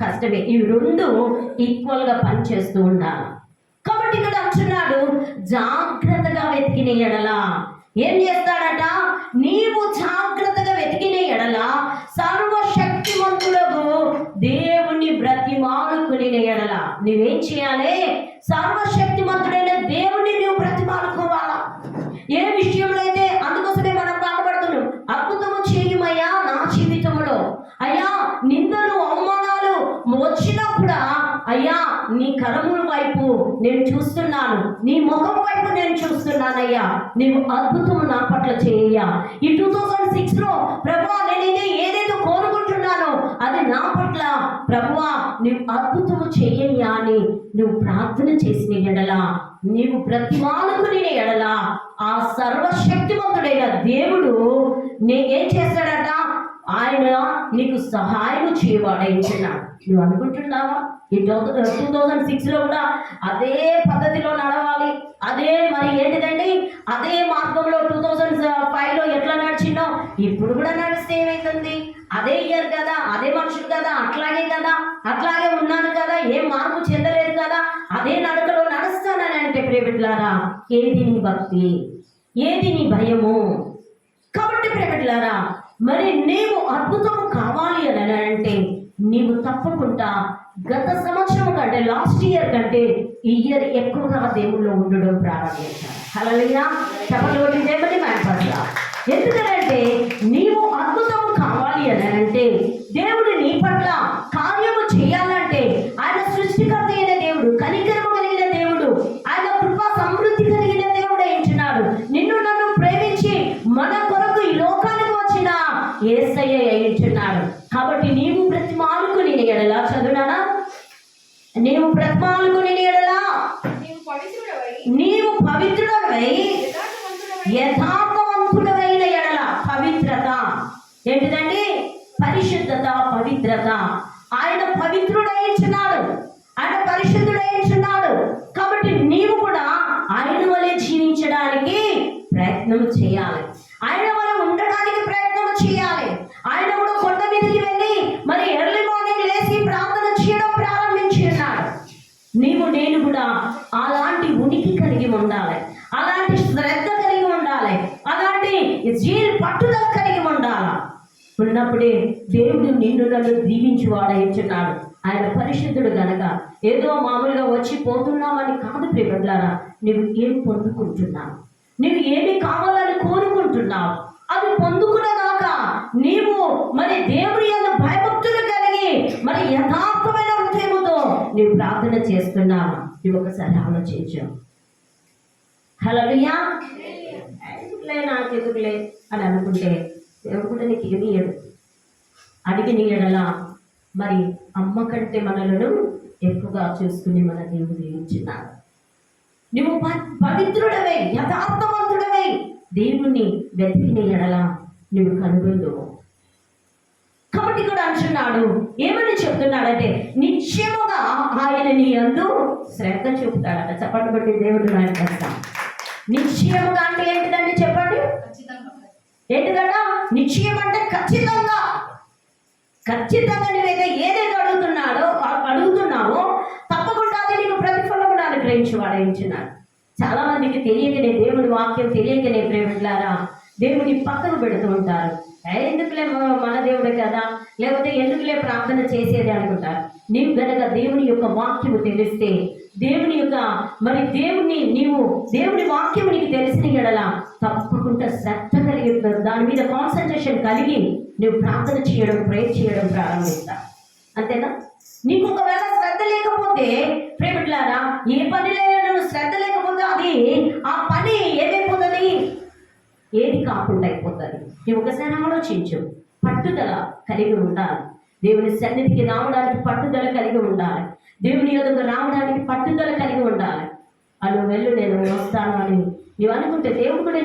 కష్టమే. ఇవి రెండు ఈక్వల్గా పనిచేస్తూ ఉండాలి. కాబట్టి ఇక్కడ అంటున్నాడు, జాగ్రత్తగా వెతికిన ఎడల ఏం చేస్తాడట? నీవు జాగ్రత్తగా వెతికిన ఎడల సర్వశక్తిమంతులకు దేవుని బ్రతిమాలుకుని ఎడల నువ్వేం చేయాలి? సర్వశక్తిమంతుడైన దేవుని నువ్వు బ్రతిమాలుకోవాలా. ఏ విషయంలో అయితే, అందుకోసమే మనం బాధపడుతున్నాం. అద్భుతము చేయమయ్యా నా జీవితంలో. అయ్యా నిందలు అవమానాలు వచ్చినప్పుడు అయ్యా నీ కరముల వైపు నేను చూస్తున్నాను, నీ ముఖం వైపు నేను చూస్తున్నానయ్యా, నీవు అద్భుతము నా పట్ల చేయ్యా. ఈ 2006లో ప్రభువా నేను ఏదైతే కోరుకుంటున్నానో అది నా పట్ల ప్రభువా నీవు అద్భుతము చెయ్యయ్యా అని నువ్వు ప్రార్థన చేసిన ఎడల, నీవు బ్రతిమాలుకుని ఎడల ఆ సర్వశక్తిమంతుడైన దేవుడు ఏం చేస్తాడట? ఆయన నీకు సహాయం చేయవాడైంటున్నాడు. నువ్వు అనుకుంటున్నావా ఈ 2006లో కూడా అదే పద్ధతిలో నడవాలి? అదే మరి ఏంటిదండి, అదే మార్గంలో 2005లో ఎట్లా నడిచిందో ఇప్పుడు కూడా నడిస్తే ఏమైతుంది? అదే ఇయర్ కదా, అదే మనుషులు కదా, అట్లాగే కదా, అట్లాగే ఉన్నాను కదా, ఏం మార్పు చెందలేదు కదా, అదే నడకలో నడుస్తానని అంటే ప్రేమిట్లారా, ఏది నీ భక్తి, ఏది నీ భయము? కాబట్టి ప్రేమిట్లారా, మరి నీవు అద్భుతము కావాలి అని అంటే నీవు తప్పకుండా గత సంవత్సరం కంటే, లాస్ట్ ఇయర్ కంటే ఈ ఇయర్ ఎక్కువగా దేవుళ్ళు ఉండడం ప్రారంభించాలి. హల్లెలూయా. చెప్పండి దేవుని మాట్లాడతా. ఎందుకంటే నీవు అద్భుతము కావాలి అని అంటే, దేవుడు నీ పట్ల కార్యము చేయాలంటే, ఆయన సృష్టికర్త అయిన దేవుడు, కనికరము కలిగిన దేవుడు, ఆయన కృపా సమృద్ధి కలిగిన దేవుడు ఏంటున్నాడు. నిన్ను నన్ను ప్రేమించి మన కొరకు ఈ లోకానికి వచ్చిన యేసయ్య ఏంటున్నాడు. కాబట్టి నీవు బ్రతిమాలుకుని ఎడలా, చదువునానా, నీవు బ్రతిమాలుకుని ఎడలా నీవు పవిత్రుడవై యథార్థవంతుడవైన ఎడల. పవిత్రత ఏంటిదండి? పరిశుద్ధత, పవిత్రత. ఆయన పవిత్రుడైంచున్నాడు, ఆయన పరిశుద్ధుడైంచున్నాడు. కాబట్టి నీవు కూడా ఆయన వలె జీవించడానికి ప్రయత్నం చేయాలి, ఆయన వలె ఉండడానికి ప్రయత్నం చేయాలి. ఆయన కూడా కొండ మీదకి వెళ్ళి మరి ఎర్లీ మార్నింగ్ లేచి ప్రార్థన చేయడం ప్రారంభించి ఉన్నాడు. నేను కూడా అలాంటి ఉనికి కలిగి ఉండాలి, అలాంటి శ్రద్ధ కలిగి ఉండాలి, అలాంటి పట్టుదల కలిగి ఉండాలి. ఉన్నప్పుడే దేవుడు నిన్ను నన్ను దీవించి వాడేస్తున్నాడు. ఆయన పరిశుద్ధుడు గనక ఏదో మామూలుగా వచ్చి పోతున్నామని కాదు ప్రియబిడ్డలారా. నువ్వు ఏం పొందుకుంటున్నావు, నువ్వు ఏమి కావాలని కోరుకుంటున్నావు, అది పొందుకునేదాకా నీవు మరి దేవుని యందు భయభక్తులు కలిగి మరి యథార్థమైన హృదయముతో నీవు ప్రార్థన చేస్తున్నావా? నువ్వు ఒకసారి ఆలోచించు. హల్లెలూయా. నాకెందుకులే అని అనుకుంటే దేవుడు కూడా నీకు ఏమి ఇయ్యడు. అడిగిన ఎడల మరి అమ్మ కంటే మనలను ఎక్కువగా చూసుకుని మన దేవుడు దీవించున్నాడు. నువ్వు పవిత్రుడవై యథార్థవంతుడవై దేవుణ్ణి వెతికిన ఎడల నువ్వు కనుగొందువు. కాబట్టి కూడా అంటున్నాడు, ఏమని చెప్తున్నాడంటే నిశ్చయముగా ఆయన నీ యందు శ్రద్ధ చూపుతాడట. చెప్పండి బట్టి దేవుడు ఆయన కష్టం. నిశ్చయముగా అంటే ఏంటిదండి? చెప్పండి. ఏంటిదట? నిశ్చయం అంటే ఖచ్చితంగా, ఖచ్చితంగా నువ్వైతే ఏదైతే అడుగుతున్నావో తప్పకుండా అది నీకు ప్రతిఫలం కూడా అనుగ్రహించేవాడు ఎంచున్నాడు. చాలా మందికి తెలియకనే దేవుడి వాక్యం తెలియకనే ప్రేమిట్లారా దేవుని పక్కకు పెడుతూ ఉంటారు. ఎందుకులే మన దేవుడే కదా, లేకపోతే ఎందుకులే ప్రార్థన చేసేది అనుకుంటారు. నీవు గనక దేవుని యొక్క వాక్యము తెలిస్తే, దేవుని యొక్క మరి నీవు దేవుని వాక్యము నీకు తెలిసిన ఎడల తప్పకుండా శ్రద్ధ కలిగి దాని మీద కాన్సన్ట్రేషన్ కలిగి నువ్వు ప్రార్థన చేయడం, ప్రేర్ చేయడం ప్రారంభిస్తా. అంతేనా? నీకు ఒకవేళ శ్రద్ధ లేకపోతే ప్రేమిట్లారా, ఏ పనిలో నువ్వు శ్రద్ధ లేకపోతే అది ఆ పని ఏమైపోతుంది, ఏది కాకుండా అయిపోతుంది. నువ్వు ఒకసారి ఆలోచించు. పట్టుదల కలిగి ఉండాలి, దేవుని సన్నిధికి రావడానికి పట్టుదల కలిగి ఉండాలి, దేవుని యొద్దకు రావడానికి పట్టుదల కలిగి ఉండాలి. అను వెళ్ళు నేను వస్తాను అని నువ్వు అనుకుంటే దేవుడు కూడా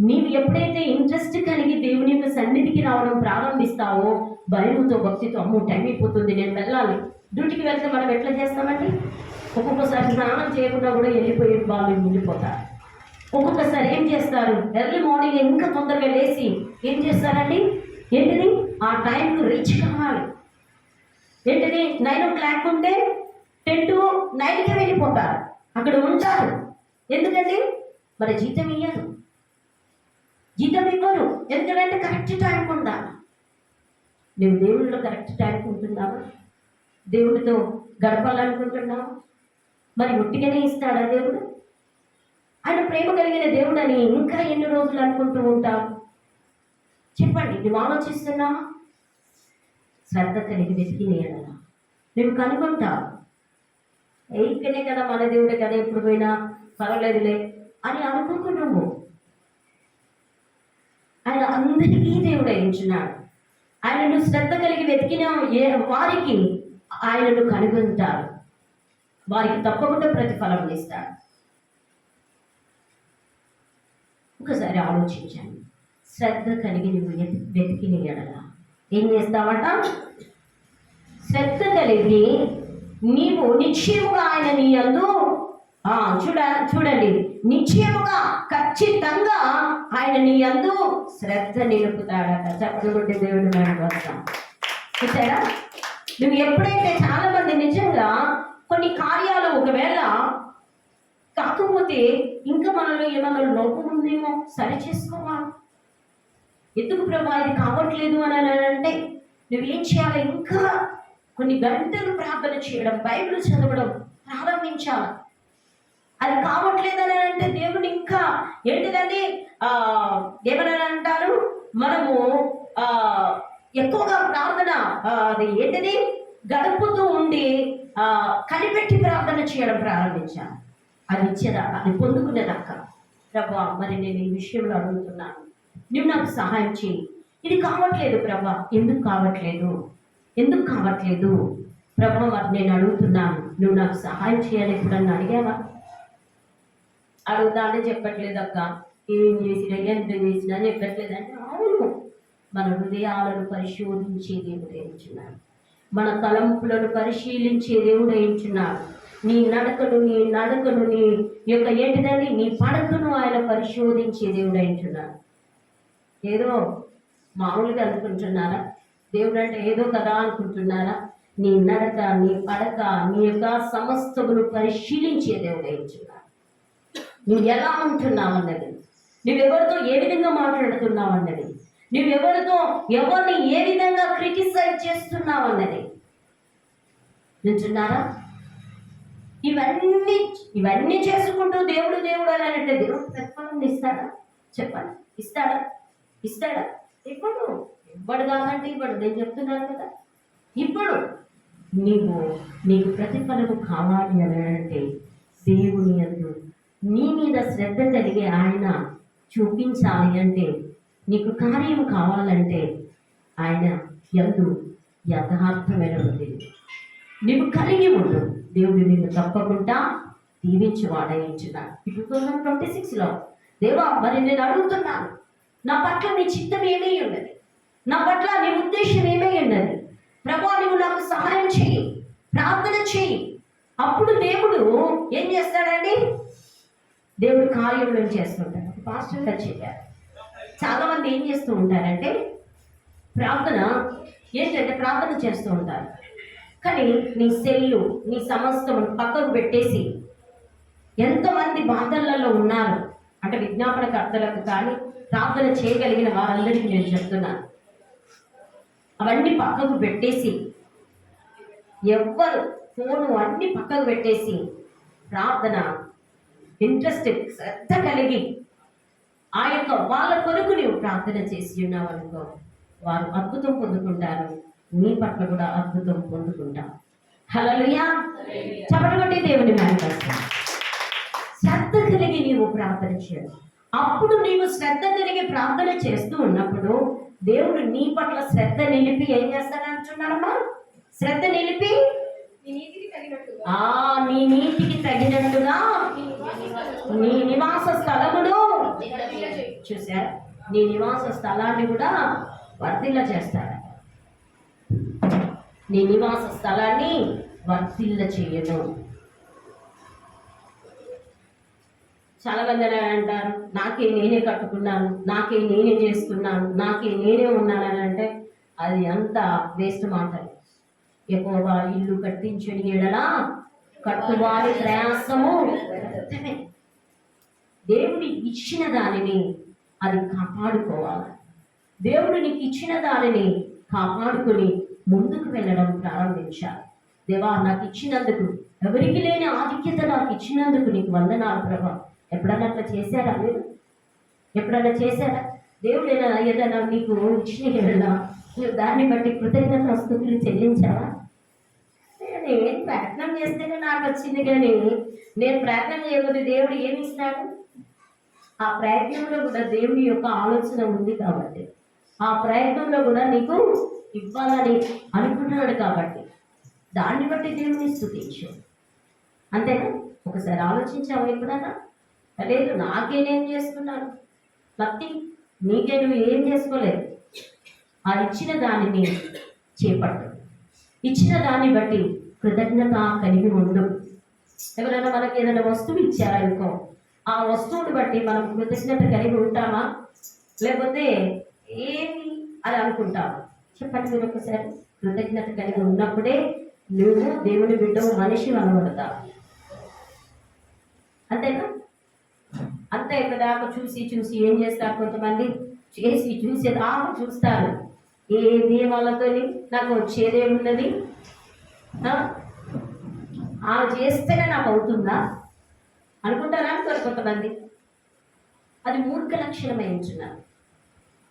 నీవు ఎప్పుడైతే ఇంట్రెస్ట్ కలిగి దేవుని యొక్క సన్నిధికి రావడం ప్రారంభిస్తావో భయముతో భక్తితో అమ్మో టైం అయిపోతుంది నేను వెళ్ళాలి. డ్యూటీకి వెళ్తే మనం ఎట్లా చేస్తామండి? ఒక్కొక్కసారి స్నానం చేయకుండా కూడా వెళ్ళిపోయి వాళ్ళు వెళ్ళిపోతారు. ఒక్కొక్కసారి ఏం చేస్తారు, ఎర్లీ మార్నింగ్ ఇంకా తొందరగా లేచి ఏం చేస్తారండి, ఏంటిది ఆ టైంకు రీచ్ కావాలి. 9 o'clock ఉంటే 10 to 9కే వెళ్ళిపోతారు, అక్కడ ఉంటారు. ఎందుకండి? మరి జీతం ఇవ్వరు, జీతం ఇవ్వరు. ఎందుకంటే కరెక్ట్ టైంకి ఉండాలి. నువ్వు దేవుడిలో కరెక్ట్ టైంకి ఉంటున్నావా? దేవుడితో గడపాలనుకుంటున్నావా? మరి ఒట్టిగానే ఇస్తాడా దేవుడు? ఆయన ప్రేమ కలిగిన దేవుడు అని ఇంకా ఎన్ని రోజులు అనుకుంటూ ఉంటావు? చెప్పండి, నువ్వు ఆలోచిస్తున్నావా? శ్రద్ధ కలిగి వెతికినేయాలా నువ్వు కనుగొంటావు. ఇక్కడే కదా మన దేవుడే కదా, ఎప్పుడు పోయినా పర్వాలేదులే అని అనుకుంటూ నువ్వు. ఆయన అందరికీ దేవుడు ఎంచున్నాడు. ఆయనను శ్రద్ధ కలిగి వెతికిన వారికి ఆయనను కనుగొంటారు, వారికి తప్పకుండా ప్రతిఫలం ఇస్తాడు. ఒకసారి ఆలోచించండి. శ్రద్ధ కలిగి నువ్వు వెతికిన ఎడల ఏం చేస్తావట? శ్రద్ధ కలిగి నీవు నిశ్చయముగా ఆయన నీ యందు చూడండి, నిశ్చయముగా ఖచ్చితంగా ఆయన నీ యందు శ్రద్ధ నిలుపుతాడట. చెప్పబట్టి దేవుడు మనకు వస్తాం. చూసారా? నువ్వు ఎప్పుడైతే చాలా మంది నిజంగా కొన్ని కార్యాలు ఒకవేళ కాకపోతే ఇంకా మనలో ఏమన్నా లోపం ఉందేమో సరి చేసుకోవాలి. ఎందుకు ప్రభా ఇది కావట్లేదు అని అంటే నువ్వేం చేయాలి? ఇంకా కొన్ని గంటలు ప్రార్థన చేయడం, బైబిల్ చదవడం ప్రారంభించాలి. అది కావట్లేదు అని అంటే దేవుడు ఇంకా ఏంటిదని ఏమని అంటారు, మనము ఎక్కువగా ప్రార్థన అది ఏంటిది గడుపుతూ ఉండి కనిపెట్టి ప్రార్థన చేయడం ప్రారంభించాలి. అది ఇచ్చేదా, అది పొందుకునేదాకా. ప్రభా మరి నేను ఈ విషయంలో అడుగుతున్నాను, నువ్వు నాకు సహాయం చేయి. ఇది కావట్లేదు ప్రభా, ఎందుకు కావట్లేదు, ఎందుకు కావట్లేదు ప్రభా, మరి నేను అడుగుతున్నాను, నువ్వు నాకు సహాయం చేయాలి. ఎప్పుడన్నా అడిగావా? అడుగుతానే చెప్పట్లేదు అక్క, ఏం చేసినా ఎంత చేసినా చెప్పట్లేదు అంటే, అవును, మన హృదయాలను పరిశోధించే దేవుడు ఎంచున్నాడు, మన తలంపులను పరిశీలించే దేవుడు ఎంచున్నాడు. నీ నడకను నీ యొక్క ఏంటిదండి నీ పడకను ఆయన పరిశోధించే దేవుడు ఎంచున్నాడు. ఏదో మామూలుగా అనుకుంటున్నారా? దేవుడు అంటే ఏదో కదా అనుకుంటున్నారా? నీ నడక, నీ పడక, నీ యొక్క సమస్తమును పరిశీలించే దేవుడు ఎంచున్నాడు. నువ్వు ఎలా ఉంటున్నావు అన్నది, నువ్వెవరితో ఏ విధంగా మాట్లాడుతున్నావు అన్నది, నువ్వెవరితో ఎవరిని ఏ విధంగా క్రిటిసైజ్ చేస్తున్నావు అన్నది వింటున్నారా? ఇవన్నీ చేసుకుంటూ దేవుడు అని అంటే దేవుడు ప్రతిఫలం ఇస్తాడా? చెప్పండి, ఇస్తాడా? ఇవ్వడు కాదంటే ఇవ్వడు. నేను చెప్తున్నాను కదా, ఇప్పుడు నీకు ప్రతిఫలము కావాలి అని అంటే దేవుని యందు నీ మీద శ్రద్ధ కలిగి ఆయన చూపించాలి అంటే, నీకు కార్యం కావాలంటే ఆయన యందు యథార్థమైన హృదయం నీవు కలిగి ఉండు. దేవుడు నిన్ను తప్పకుండా దీవించువాడయించున్నాడు. 2026లో దేవా మరి నేను అడుగుతున్నాను, నా పట్ల నీ చిత్తం ఏమై ఉన్నది, నా పట్ల నీ ఉద్దేశం ఏమై ఉన్నది ప్రభా, నువ్వు నాకు సహాయం చేయి, ప్రార్థన చేయి. అప్పుడు దేవుడు ఏం చేస్తాడండి? దేవుడు కార్యంలో చేస్తుంటాడు. పాస్టర్ గారు చెప్పారు, చాలా మంది ఏం చేస్తూ ఉంటారంటే ప్రార్థన చేస్తూ ఉంటారు, కానీ నీ సెల్లు నీ సమస్తము పక్కకు పెట్టేసి, ఎంతమంది బాధలలో ఉన్నారు అంటే విజ్ఞాపనకర్తలకు కానీ ప్రార్థన చేయగలిగిన వారందరికీ నేను చెప్తున్నాను, అవన్నీ పక్కకు పెట్టేసి, ఎవ్వరు ఫోను అన్ని పక్కకు పెట్టేసి ప్రార్థన ఇంట్రెస్ట్ శ్రద్ధ కలిగి ఆ యొక్క వాళ్ళ కొరకు నీవు ప్రార్థన చేసి ఉన్నావు అనుకో, వారు అద్భుతం పొందుకుంటారు, నీ పట్ల కూడా అద్భుతం పొందుకుంటాం. హల్లెలూయా. చెప్పబట్టి దేవుని మేనకస్తా శ్రద్ధ కలిగి నీవు ప్రార్థన చేయడం. అప్పుడు నీవు శ్రద్ధ కలిగి ప్రార్థన చేస్తూ ఉన్నప్పుడు దేవుడు నీ పట్ల శ్రద్ధ నిలిపి ఏం చేస్తానంటున్నాడమ్మా? శ్రద్ధ నిలిపి నీ నీతికి తగినట్టుగా నీ నివాస స్థలమును చూసారా, నీ నివాస స్థలాన్ని కూడా వర్ధిల్ల చేస్తాడు. నీ నివాస స్థలాన్ని వర్ధిల్ల చేయను. చాలా మంది అంటారు, నాకే నేనే కట్టుకున్నాను, నాకే నేనే చేసుకున్నాను, నాకే నేనే ఉన్నానని అంటే అది అంత వేస్ట్ మాటలు. యెహోవా ఇల్లు కట్టించని ఎడల కట్టువారి ప్రయాసము వ్యర్థమే. దేవుడు ఇచ్చిన దానిని అది కాపాడుకోవాలి. దేవుడు నీకు ఇచ్చిన దానిని కాపాడుకొని ముందుకు వెళ్ళడం ప్రారంభించాలి. దేవా, నాకు ఇచ్చినందుకు, ఎవరికి లేని ఆధిక్యత నాకు ఇచ్చినందుకు నీకు వందనాలు ప్రభా. ఎప్పుడన్నా అట్లా చేశారా మీరు? ఎప్పుడన్నా చేశారా? దేవుడు ఏదైనా నీకు ఇచ్చిన దాన్ని బట్టి కృతజ్ఞత స్తుతులు చెల్లించావా? నేను ప్రయత్నం చేస్తేనే నాకు వచ్చింది, కానీ నేను ప్రయత్నం చేయకపోతే దేవుడు ఏమి ఇస్తాడు? ఆ ప్రయత్నంలో కూడా దేవుడి యొక్క ఆలోచన ఉంది కాబట్టి, ఆ ప్రయత్నంలో కూడా నీకు ఇవ్వాలని అనుకుంటున్నాడు కాబట్టి దాన్ని బట్టి దేవుని స్తుతించు. అంతేనా? ఒకసారి ఆలోచించావు ఎప్పుడన్నా? లేదు నాకేనేం చేసుకున్నాను, భక్తి నీకే, నువ్వు ఏం చేసుకోలేదు. ఆ ఇచ్చిన దానిని చేపట్టు. ఇచ్చిన దాన్ని బట్టి కృతజ్ఞత కలిగి ఉండు. ఎవరైనా మనకి ఏదైనా వస్తువు ఇచ్చారనుకో, ఆ వస్తువుని బట్టి మనం కృతజ్ఞత కలిగి ఉంటామా, లేకపోతే ఏమి అని అనుకుంటాము? చెప్పండి మీరు ఒకసారి. కృతజ్ఞత కలిగి ఉన్నప్పుడే నువ్వు దేవుని బిడ్డవు, మనిషి అనబడతావు. అంతేనా? అంతే కదా. చూసి చూసి ఏం చేస్తారు కొంతమంది, చేసి చూస్తారు. ఏ నియమాలతో నాకు వచ్చేదేమున్నది, ఆమె చేస్తేనే నాకు అవుతుందా అనుకుంటారా కొంతమంది. అది మూర్ఖ లక్షణమై ఉంటున్నారు.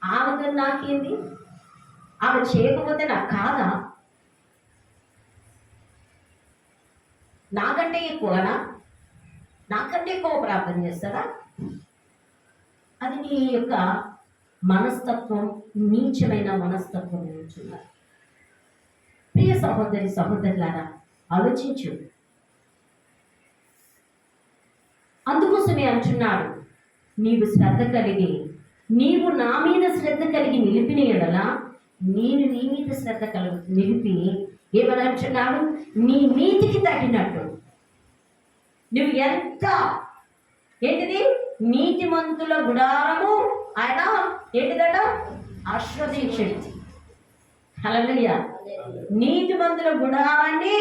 ఆమెతో నాకేంది, ఆమె చేయకపోతే నాకు కాదా, నాకంటే ఎక్కువనా, నాకంటే ఎక్కువ ప్రార్థన చేస్తారా? అది నీ యొక్క మనస్తత్వం, నీచమైన మనస్తత్వం ఉంటున్నారు. ప్రియ సహోదరి సహోదరులారా, ఆలోచించు. అందుకోసమే అంటున్నాడు, నీవు శ్రద్ధ కలిగి, నీవు నా మీద శ్రద్ధ కలిగి నిలిపిన ఎడల నేను నీ మీద శ్రద్ధ నిలిపి ఏమని అంటున్నాడు, నీ నీతికి తగినట్టు నువ్వు ఎంత ఏంటిది నీతిమంతుల గుడారము ఆయన ఏంటిదట ఆస్వాదించండి. హల్లెలూయా. నీతిమంతుల గుడారాన్ని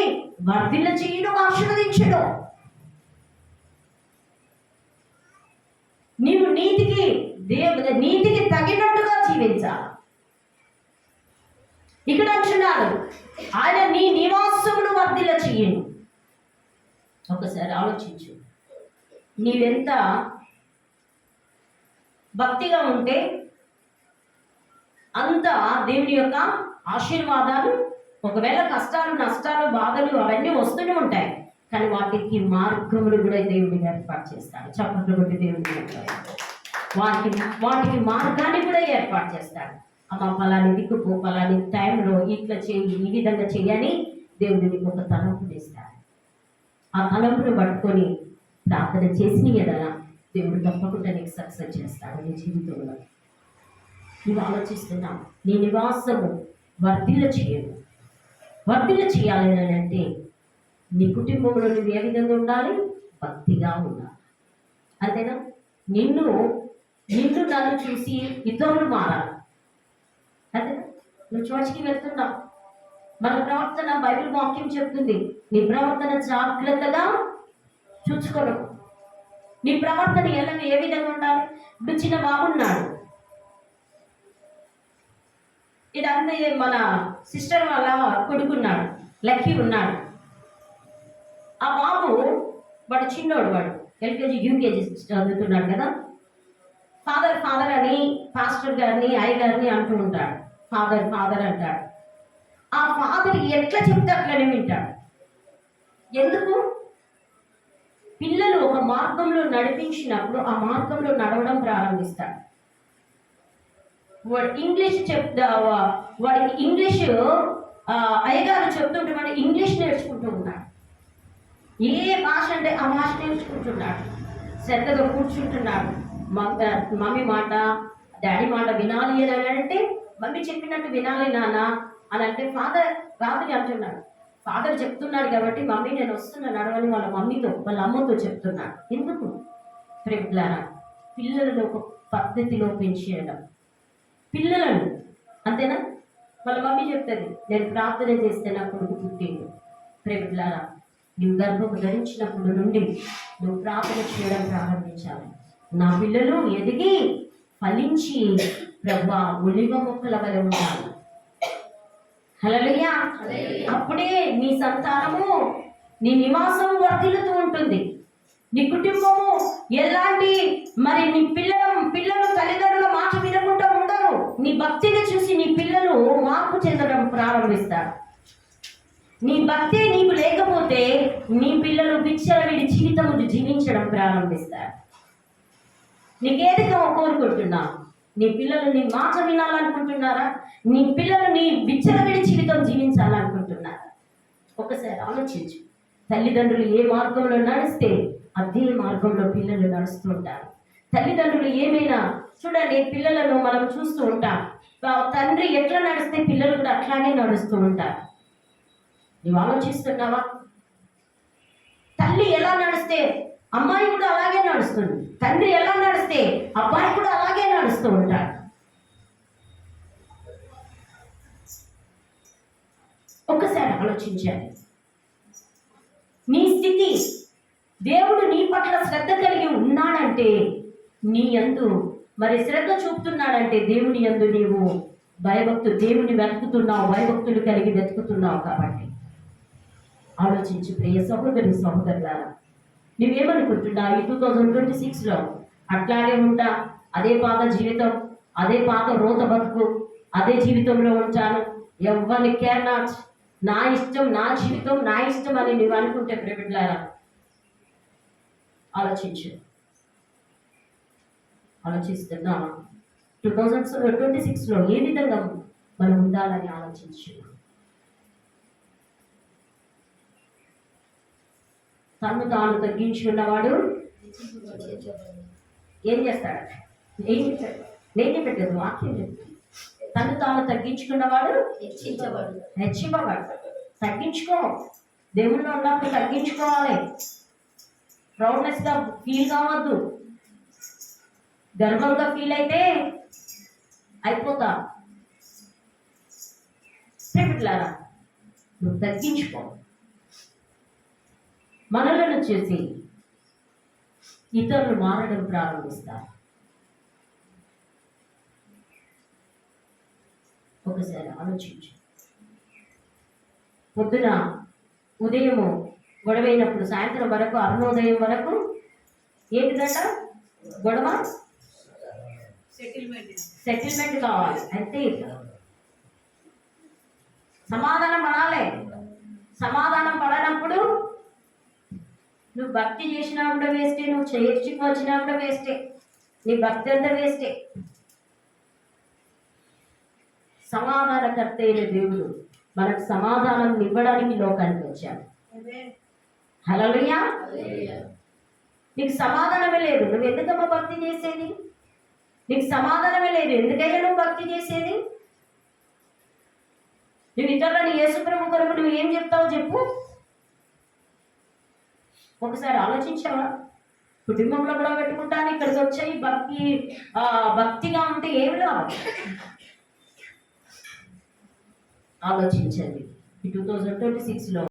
వర్ధిల్ల చేయడం, ఆశీర్వదించడం. నీవు నీతికి తగినట్టుగా జీవించాలి. ఇక్కడ అంటున్నాడు, ఆయన నీ నివాసమును వర్ధిల్ల చెయ్యను. ఒకసారి ఆలోచించు. నీవెంత భక్తిగా ఉంటే అంత దేవుని యొక్క ఆశీర్వాదాలు, ఒకవేళ కష్టాలు, నష్టాలు, బాధలు అవన్నీ వస్తూనే ఉంటాయి, కానీ వాటికి మార్గములు కూడా దేవుడిని ఏర్పాటు చేస్తాడు. చప్పట్లు కొట్టి దేవుడిని వాటికి మార్గాన్ని కూడా ఏర్పాటు చేస్తాడు. అమ్మ ఫలాని దిక్కుపో, ఫలాని టైంలో ఇట్లా చేయి, ఈ విధంగా చేయని దేవుడికి ఒక తలంపుని ఇస్తాడు. ఆ తలంపును పట్టుకొని ప్రార్థన చేసిన ఎడల దేవుడు తప్పకుండా నీకు సక్సెస్ చేస్తాడు నీ జీవితంలో. నువ్వు ఆలోచిస్తున్నావు, నీ నివాసము వర్ధిల్ల చేయను. వర్ధిల్ల చేయాలి అని అంటే నీ కుటుంబంలో నువ్వు ఏ విధంగా ఉండాలి? భక్తిగా ఉండాలి. అంతేనా? నిన్ను నన్ను చూసి ఇతరులు మారాలి. అంతేనా? నువ్వు చర్చికి వెళ్తున్నావు, మన ప్రవర్తన బైబిల్ వాక్యం చెప్తుంది, నీ ప్రవర్తన జాగ్రత్తగా చూసుకోవడం. నీ ప్రవర్తన ఏ విధంగా ఉండాలి? ఇప్పుడు చిన్న బాబున్నాడు, ఇదంతా మన సిస్టర్ వాళ్ళ కొడుకున్నాడు, లక్కీ ఉన్నాడు. ఆ బాబు వాడు చిన్నోడు, వాడు ఎల్కేజీ యూకేజీ చదువుతున్నాడు కదా. ఫాదర్ అని పాస్టర్ గారిని, అయ్య గారిని అంటూ ఉంటాడు. ఫాదర్ అంటాడు. ఆ ఫాదర్ ఎట్లా చెప్తే అట్లనే వింటాడు. ఎందుకు? పిల్లలు ఒక మార్గంలో నడిపించినప్పుడు ఆ మార్గంలో నడవడం ప్రారంభిస్తాడు. వాడికి ఇంగ్లీష్ అయ్యగారు చెప్తుంటే వాడు ఇంగ్లీష్ నేర్చుకుంటూ ఉన్నాడు. ఏ భాష అంటే ఆ భాష నేర్చుకుంటున్నాడు. శ్రద్ధగా కూర్చుంటున్నాడు. మమ్మీ మాట, డాడీ మాట వినాలి అని అంటే మమ్మీ చెప్పినట్టు వినాలి నాన్న అని అంటే ఫాదర్ రాత్రి అంటున్నాడు. ఫాదర్ చెప్తున్నాడు కాబట్టి మమ్మీ నేను వస్తున్నా నడవని వాళ్ళ మమ్మీతో, వాళ్ళ అమ్మతో చెప్తున్నాడు. ఎందుకు? ప్రేమలారా, పిల్లలను ఒక పద్ధతిలో పెంచేయడం. పిల్లలను అంతేనా? వాళ్ళ మమ్మీ చెప్తుంది, నేను ప్రార్థన చేస్తే నా కొడుకు పుట్టిండు. ప్రేమిలారా, నువ్వు గర్భము ధరించినప్పుడు నుండి నువ్వు ప్రార్థన చేయడం ప్రారంభించాలి. నా పిల్లలు ఎదిగి ఫలించి ప్రభా ఒలివ మొక్కల వలె ఉండాలి. హల్లెలూయా. అప్పుడే నీ సంతానము, నీ నివాసం వర్ధిల్లుతూ ఉంటుంది. నీ కుటుంబము ఎలాంటి మరి నీ పిల్లలు తల్లిదండ్రుల మాట వినకుండా ఉండరు. నీ భక్తిని చూసి నీ పిల్లలు మార్పు చెందడం ప్రారంభిస్తారు. నీ భక్తి నీకు లేకపోతే నీ పిల్లలు విచ్చలవిడి జీవితం జీవించడం ప్రారంభిస్తారు. నీకేది కోరుకుంటున్నావు? నీ పిల్లలు నీ మాట వినాలనుకుంటున్నారా? నీ పిల్లలు నీ విచ్చలవిడి జీవితం జీవించాలనుకుంటున్నారా? ఒకసారి ఆలోచించు. తల్లిదండ్రులు ఏ మార్గంలో నడిస్తే అదే మార్గంలో పిల్లలు నడుస్తుంటారు. తల్లిదండ్రులు ఏమైనా చూడండి, పిల్లలను మనం చూస్తూ ఉంటాం. తండ్రి ఎట్లా నడిస్తే పిల్లలు కూడా అట్లాగే నడుస్తూ ఉంటారు. నువ్వు ఆలోచిస్తున్నావా? తల్లి ఎలా నడిస్తే అమ్మాయి కూడా అలాగే నడుస్తుంది. తండ్రి ఎలా నడిస్తే అబ్బాయి కూడా అలాగే నడుస్తూ ఉంటాడు. ఒక్కసారి ఆలోచించాలి. నీ స్థితి, దేవుడు నీ పట్ల శ్రద్ధ కలిగి ఉన్నాడంటే, నీ యందు మరి శ్రద్ధ చూపుతున్నాడంటే దేవుని యందు నీవు దేవుని వెతుకుతున్నావు, భయభక్తులు కలిగి వెతుకుతున్నావు. కాబట్టి ఆలోచించి ప్రియ సహోదరి సహోదరులారా, నువ్వేమనుకుంటున్నావు? ఈ 2026లో అట్లాగే ఉంటా, అదే పాత జీవితం, అదే పాత రోత బతుకు, అదే జీవితంలో ఉంటాను, ఎవరిని కేర్ నాట్, నా ఇష్టం, నా జీవితం, నా ఇష్టం అని నువ్వు అనుకుంటే ప్రియబిడ్డలారా, ఆలోచిస్తున్నావా? 2026లో ఏ విధంగా మనం ఉండాలని ఆలోచించు. తను తాను తగ్గించుకున్నవాడు ఏం చేస్తాడు? నేను పెట్టేది వాక్యం చెప్తాను. తను తాను తగ్గించుకున్నవాడు హెచ్చింపబడు. తగ్గించుకో. దేవుళ్ళు ఉన్నప్పుడు తగ్గించుకోవాలి. ప్రౌడ్నెస్గా ఫీల్ కావద్దు. గర్వంగా ఫీల్ అయితే అయిపోతా. ప్రేమిట్లారా, నువ్వు తగ్గించుకో. మనలను చూసి ఇతరులు మారడం ప్రారంభిస్తారు. ఒకసారి ఆలోచించు. పొద్దున ఉదయము గొడవైనప్పుడు సాయంత్రం వరకు, అరుణోదయం వరకు ఏంటిదట గొడవ? సెటిల్మెంట్ కావాలి. అయితే సమాధానం పడాలి. సమాధానం పడనప్పుడు నువ్వు భక్తి చేసినా కూడా వేస్టే, నువ్వు చేర్చుకు వచ్చినా కూడా వేస్టే, నీ భక్తి అంతా వేస్టే. సమాధానకర్త అయిన దేవుడు మనకు సమాధానం ఇవ్వడానికి లోకానికి వచ్చాడు. హల్లెలూయా. నీకు సమాధానమే లేదు, నువ్వు ఎందుకమ్మా భక్తి చేసేది? నీకు సమాధానమే లేదు, ఎందుకైనా నువ్వు భక్తి చేసేది? నువ్వు ఇతరులను యేసుప్రభు కొరకు నువ్వు ఏం చెప్తావు చెప్పు. ఒకసారి ఆలోచించావా? కుటుంబంలో కూడా పెట్టుకుంటాను, ఇక్కడికి వచ్చాయి భక్తిగా ఉంటే ఏమి లాభం? ఆలోచించండి. ఈ 2026లో